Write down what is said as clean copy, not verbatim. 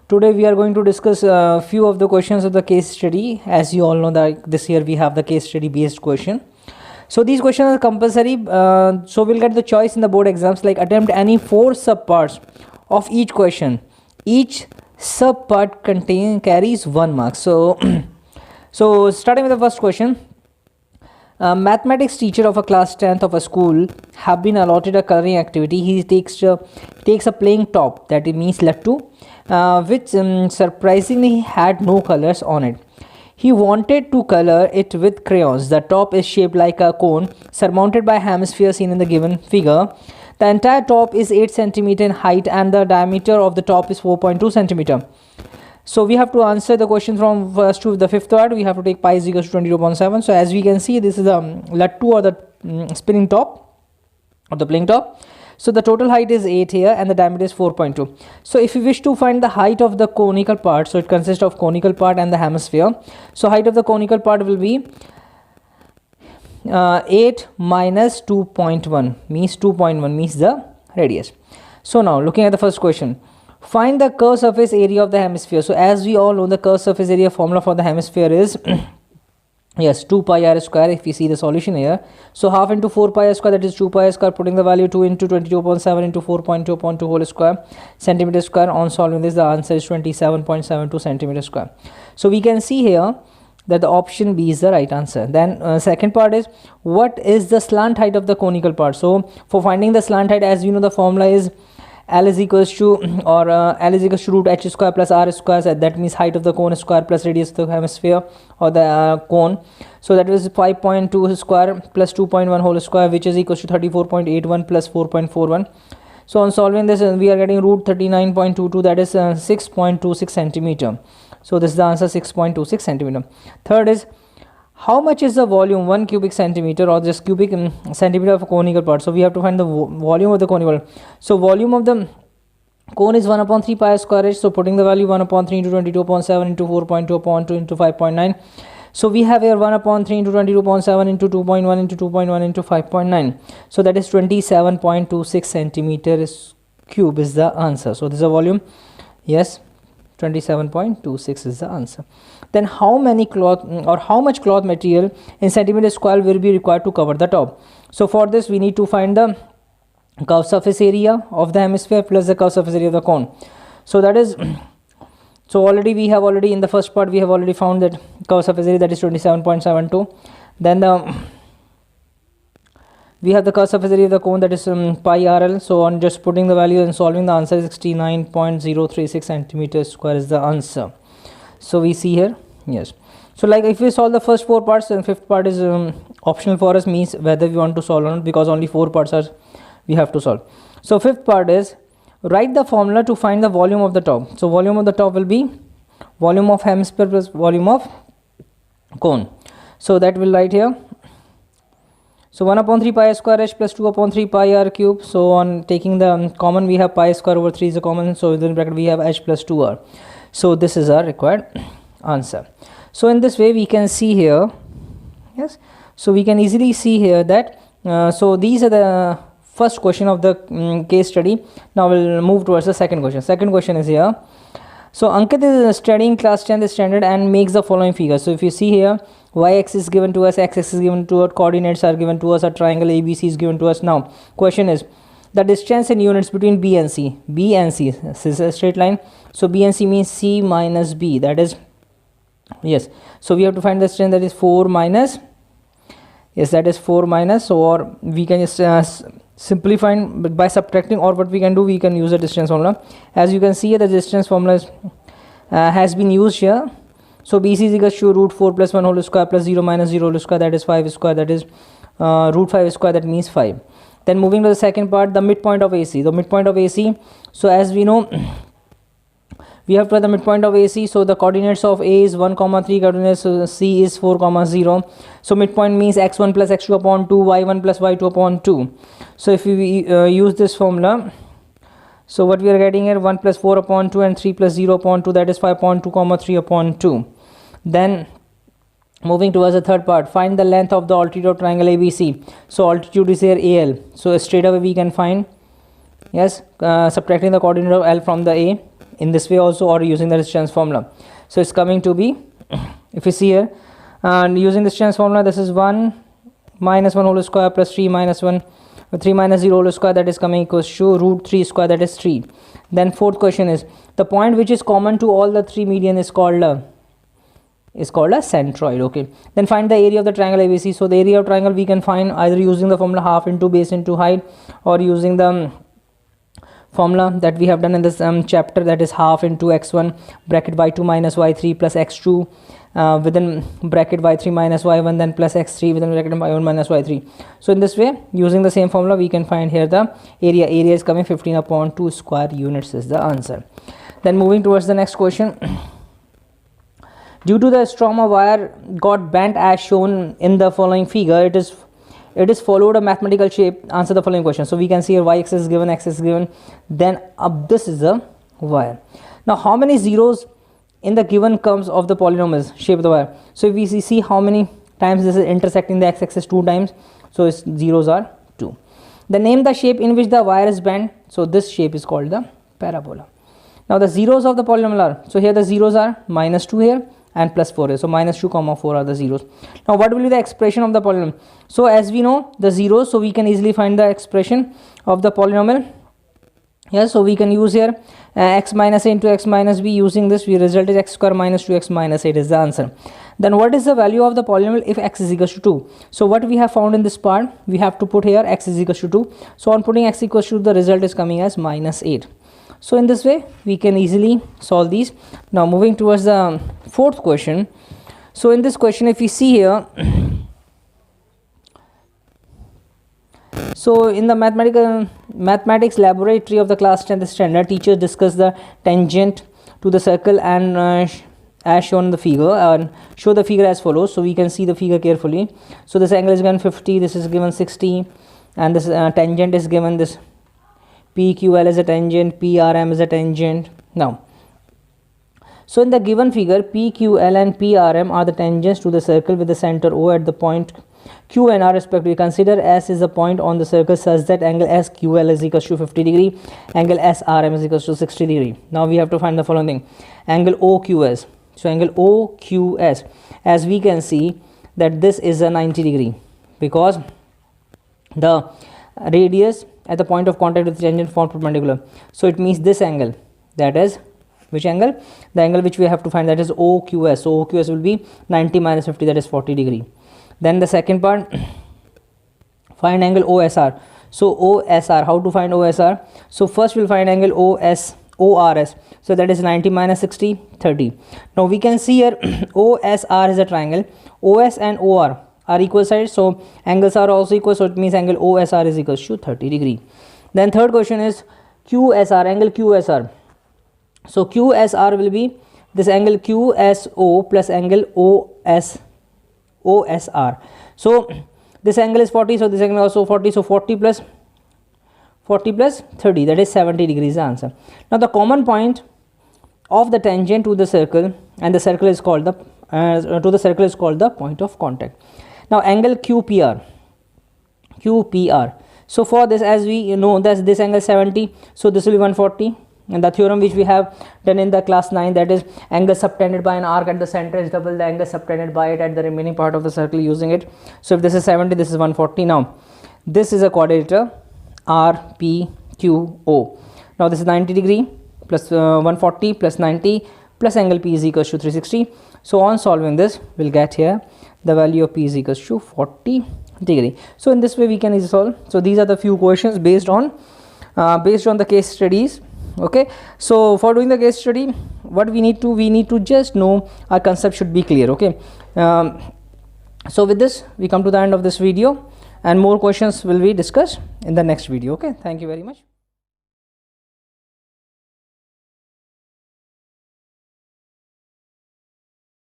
Today we are going to discuss a few of the questions of the case study. As you all know that this year we have the case study based question. So these questions are compulsory. So we'll get the choice in the board exams, like attempt any 4 subparts of each question. Each subpart carries 1 mark. So so starting with the first question. A mathematics teacher of a class 10th of a school have been allotted a coloring activity. He takes a playing top, that it means lattu, which surprisingly had no colors on it. He wanted to color it with crayons. The top is shaped like a cone surmounted by hemisphere seen in the given figure. The entire top is 8 cm in height and the diameter of the top is 4.2 cm. So we have to answer the question from first to the fifth part. We have to take pi is equals to 22.7. So as we can see, this is the lattu or the spinning top or the playing top. So the total height is 8 here and the diameter is 4.2. So if you wish to find the height of the conical part, so it consists of conical part and the hemisphere. So height of the conical part will be 8 minus 2.1 means 2.1 means the radius. So now looking at the first question. Find the curved surface area of the hemisphere. So as we all know, the curved surface area formula for the hemisphere is yes, 2 pi r square. If you see the solution here, so half into 4 pi r square, that is 2 pi r square, putting the value 2 into 22.7 into 4.2 upon 2 whole square centimeter square. On solving this, the answer is 27.72 centimeter square. So we can see here that the option B is the right answer. Then second part is, what is the slant height of the conical part? So for finding the slant height, as we know, the formula is L is equals to L is equals to root h square plus r square. So that means height of the cone square plus radius of the hemisphere or the cone. So that is 5.2 square plus 2.1 whole square, which is equals to 34.81 plus 4.41. So on solving this, we are getting root 39.22, that is 6.26 centimeter. So this is the answer, 6.26 centimeter. Third is, how much is the volume 1 cubic centimeter or just cubic centimeter of a conical part? So we have to find the volume of the conical. So volume of the cone is 1 upon 3 pi square h. So putting the value 1 upon 3 into 22.7 into 4.2 upon 2 into 5.9. So we have here 1 upon 3 into 22.7 into 2.1 into 2.1 into 5.9. So that is 27.26 centimeters cube is the answer. So this is a volume. Yes, 27.26 is the answer. Then how many cloth or how much cloth material in centimeter square will be required to cover the top? So for this, we need to find the curved surface area of the hemisphere plus the curved surface area of the cone. So that is, so already we have in the first part we have already found that curved surface area, that is 27.72. Then we have the curved surface area of the cone, that is pi rl. So on just putting the value and solving, the answer is 69.036 centimeters square is the answer. So we see here, yes. So like if we solve the first 4 parts, and fifth part is optional for us, means whether we want to solve or not, because only 4 parts are we have to solve. So fifth part is, write the formula to find the volume of the top. So volume of the top will be volume of hemisphere plus volume of cone. So that will write here. So 1 upon 3 pi square h plus 2 upon 3 pi r cube. So on taking the common, we have pi square over 3 is a common. So within bracket we have h plus 2r. So this is our required answer. So in this way we can see here, yes. So we can easily see here that so these are the first question of the case study. Now we'll move towards the second question. Second question is here. So Ankit is studying class 10th standard and makes the following figure. So if you see here, y-axis is given to us, x-axis is given to us, coordinates are given to us, a triangle ABC is given to us. Now question is, the distance in units between B and C. B and C, this is a straight line. So B and C means C minus B, that is, yes. So we have to find the distance, that is 4 minus, yes, that is 4 minus, or we can just simplify by subtracting, or what we can do, we can use the distance formula. As you can see here, the distance formula is, has been used here. So BC is equals to root 4 plus 1 whole square plus 0 minus 0 whole square, that is 5 square, that is root 5 square, that means 5. Then moving to the second part, the midpoint of AC. The midpoint of AC, so as we know, we have to have the midpoint of AC. So the coordinates of A is 1 comma 3, coordinates of C is 4 comma 0. So midpoint means x1 plus x2 upon 2, y1 plus y2 upon 2. So if we use this formula, so what we are getting here, 1 plus 4 upon 2 and 3 plus 0 upon 2, that is 5.2 comma 3 upon 2. Then moving towards the third part, find the length of the altitude of triangle ABC. So altitude is here AL. So straight away we can find Yes, subtracting the coordinate of L from the A in this way also, or using the distance formula. So it's coming to be, if you see here, and using the distance formula, this is 1 minus 1 whole square plus 3 minus 1, 3 minus 0 whole square, that is coming equals to root 3 square, that is 3. Then fourth question is, the point which is common to all the three median is called a centroid. Okay, then find the area of the triangle ABC. So the area of triangle we can find either using the formula half into base into height, or using the formula that we have done in this chapter, that is half into x1 bracket y2 minus y3 plus x2 within bracket y3 minus y1, then plus x3 within bracket y1 minus y3. So in this way, using the same formula, we can find here the area is coming 15/2 square units is the answer. Then moving towards the next question. Due to the stroma wire got bent as shown in the following figure, it is followed a mathematical shape. Answer the following question. So we can see here y axis is given, x is given, then up this is the wire. Now how many zeros in the given curves of the polynomials shape of the wire? So if we see how many times this is intersecting the x axis, 2 times, so its zeros are 2. Then name the shape in which the wire is bent. So this shape is called the parabola. Now the zeros of the polynomial are, so here the zeros are -2 here and +4 here, so -2 comma 4 are the zeros. Now what will be the expression of the polynomial? So as we know the zeros, so we can easily find the expression of the polynomial. Yes, so we can use here x minus a into x minus b. Using this, we result is x square minus 2x minus 8 is the answer. Then what is the value of the polynomial if x is equals to 2? So what we have found in this part, we have to put here x is equals to 2. So on putting x equals to 2, the result is coming as -8. So in this way, we can easily solve these. Now moving towards the fourth question. So in this question, if we see here, so in the mathematics laboratory of the class 10th standard, teachers discuss the tangent to the circle and as shown in the figure, and show the figure as follows. So we can see the figure carefully. So this angle is given 50, this is given 60, and this tangent is given, this PQL is a tangent, PRM is a tangent. Now, so in the given figure, PQL and PRM are the tangents to the circle with the center O at the point Q and R respectively. Consider S is a point on the circle such that angle SQL is equals to 50 degree, angle SRM is equals to 60 degree. Now we have to find the following thing, angle OQS. So angle OQS, as we can see that this is a 90 degree because the radius at the point of contact with the tangent form perpendicular. So it means this angle, that is which angle? The angle which we have to find, that is OQS. So OQS will be 90 minus 50, that is 40 degree. Then the second part, find angle OSR. So OSR, how to find OSR? So first we'll find angle ORS. So that is 90 minus 60, 30. Now we can see here OSR is a triangle. OS and OR are equal sides, so angles are also equal, so it means angle OSR is equals to 30 degree. Then third question is QSR, angle QSR. So QSR will be this angle QSO plus angle OSR. So this angle is 40, so this angle also 40, so 40 plus 30, that is 70 degrees the answer. Now the common point of the tangent to the circle and the circle is called the point of contact. Now angle QPR. So for this, as we know that this angle 70, so this will be 140. And the theorem which we have done in the class 9, that is angle subtended by an arc at the center is double the angle subtended by it at the remaining part of the circle using it. So if this is 70, this is 140. Now this is a quadrilateral RPQO. Now this is 90 degree plus 140 plus 90 plus angle P is equals to 360. So on solving this, we'll get here the value of P is equals to 40 degree. So in this way we can easily solve. So these are the few questions based on the case studies. Okay, so for doing the case study, what we need to just know our concept should be clear. Okay, so with this we come to the end of this video, and more questions will be discussed in the next video. Okay, thank you very much.